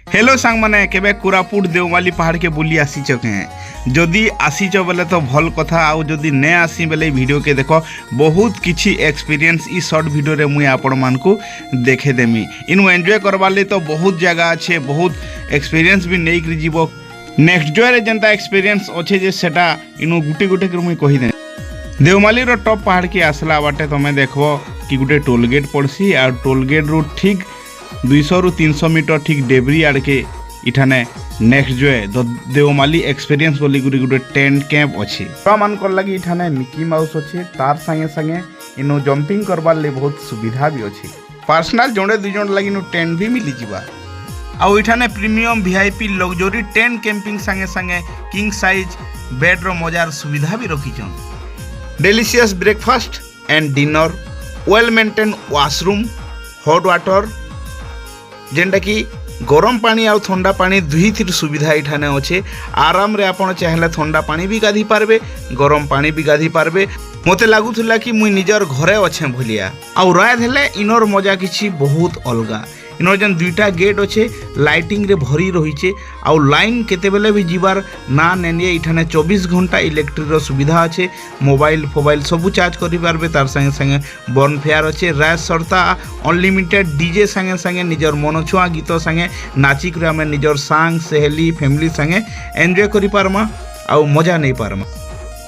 Hello सांग माने केबे कोरापुट देवमाली पहाड़ के बुली आसीच के जदि आसीच बेले तो भल कथा आउ जदि ने आसी बेले वीडियो के देखो बहुत किछि एक्सपीरियंस ई शॉर्ट वीडियो रे मुई आपण मान को देखे देमी इनु एंजॉय करबा ले तो बहुत जगह अच्छे बहुत एक्सपीरियंस भी नहीं कर जीवो नेक्स्ट जो रे जनता एक्सपीरियंस अच्छे जे सेटा इनु गुटे गुटे कर मुई कहि दे देवमाली रो टॉप पहाड़ के आसला बाटे तमे देखबो कि गुटे टोल गेट पड़सी आ टोल गेट रो ठीक 200 रु 300 मीटर ठीक डेबरी आड़ के इठाने नेक्स्ट जो है देवमाली एक्सपीरियंस बोली गोटे टेंट कैंप अच्छी मान कर लगी इठाने मिकी माउस अच्छे तार संगे संगे इनो जंपिंग करवार ले बहुत सुविधा भी अच्छी पर्सनल जोड़े दुई जन लगी टेंट भी मिली जावा आउ इठाने premium VIP luxury tent camping संगे संगे किंग साइज बेड रो मजार सुविधा भी रखीछन delicious breakfast and dinner well maintain washroom hot water जेनटा कि गरम पानी आउ ठंडा पानी दुई थी सुविधा इठाने अच्छे आराम रे आपण चाहले ठंडा पानी भी गाधी पारबे गरम पानी भी गाधी पारबे मते लागुला कि मुई निजर घरे अच्छे भलिया आउ रात हेले इनर मजा किछि बहुत अलगा इनर जन दुईटा गेट अच्छे लाइटिंग रे भरी रहीचे आउ लाइन केते बेले भी जीवार ना नेनिए इठाने 24 घंटा इलेक्ट्रिक रो सुविधा अच्छे मोबाइल फोबाइल सबू चार्ज करि पारबे तार संगे संगे बर्न फेयर अच्छे रात सरता अनलिमिटेड डीजे संगे संगे निजर मन छुआ गीत संगे नाची कर आमे निजर सांग सहेली फैमिली संगे एंजॉय करि पारमा आउ मजा नहीं पारमा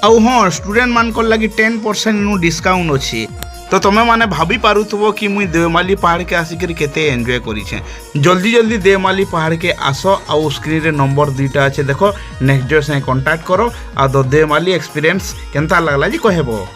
आउ हाँ स्टूडेंट मान को लगी 10% नु डिस्काउंट अच्छी तो तुम मैंने भाभी पारुथबो कि मुई देवमाली पहाड़ के आसिक केते एंजॉय करिछे जल्दी जल्दी देवमाली पहाड़ के आस आउ स्क्रीन रे नंबर दुईटा अच्छे देखो नेक्स्ट डे से कांटेक्ट करो आ देवमाली एक्सपीरियंस केनता लागला जी कहबो।